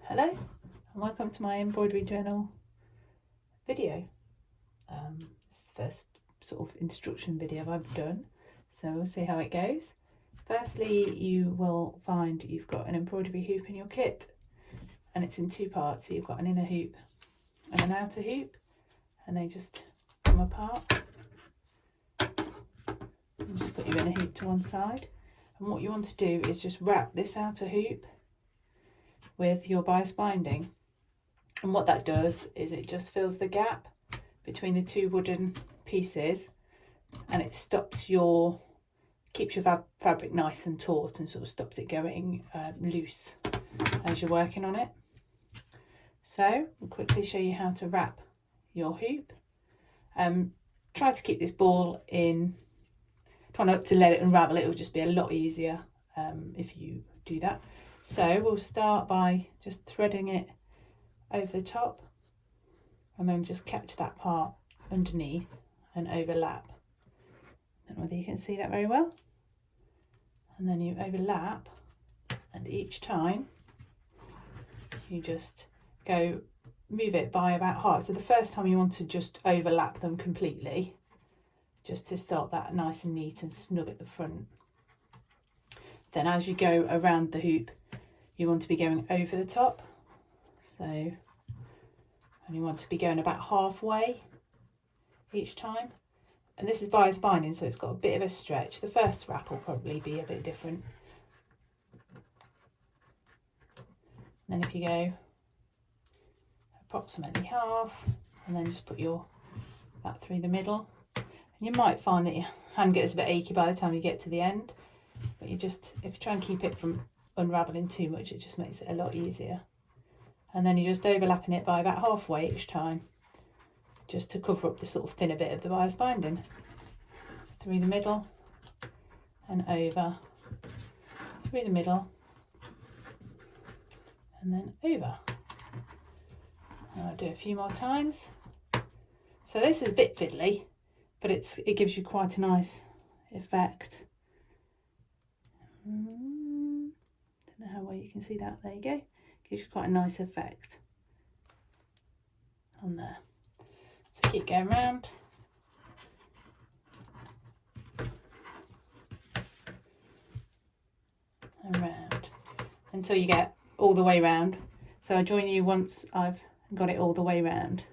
Hello and welcome to my embroidery journal video. This is the first sort of instruction video I've done, so we'll see how it goes. Firstly, you will find you've got an embroidery hoop in your kit, and it's in two parts. So you've got an inner hoop and an outer hoop, and they just come apart. And just put your inner hoop to one side, and what you want to do is just wrap this outer hoop with your bias binding, and what that does is it just fills the gap between the two wooden pieces, and it stops keeps your fabric nice and taut and sort of stops it going loose as you're working on it. So we'll quickly show you how to wrap your hoop. Try to keep this ball in, try not to let it unravel. It will just be a lot easier if you do that. So we'll start by just threading it over the top, and then just catch that part underneath and overlap. I don't know whether you can see that very well. And then you overlap, and each time you just move it by about half. So the first time you want to just overlap them completely, just to start that nice and neat and snug at the front. Then as you go around the hoop, you want to be going over the top. And you want to be going about halfway each time. And this is bias binding, so it's got a bit of a stretch. The first wrap will probably be a bit different. And then if you go approximately half, and then just put that through the middle. And you might find that your hand gets a bit achy by the time you get to the end, but if you try and keep it from unraveling too much, it just makes it a lot easier. And then you're just overlapping it by about halfway each time, just to cover up the sort of thinner bit of the bias binding. Through the middle and over, through the middle and then over. And I'll do a few more times. So this is a bit fiddly, but it gives you quite a nice effect. Don't know how well you can see that. There you go. Gives you quite a nice effect on there. So keep going round. And round until you get all the way round. So I'll join you once I've got it all the way round.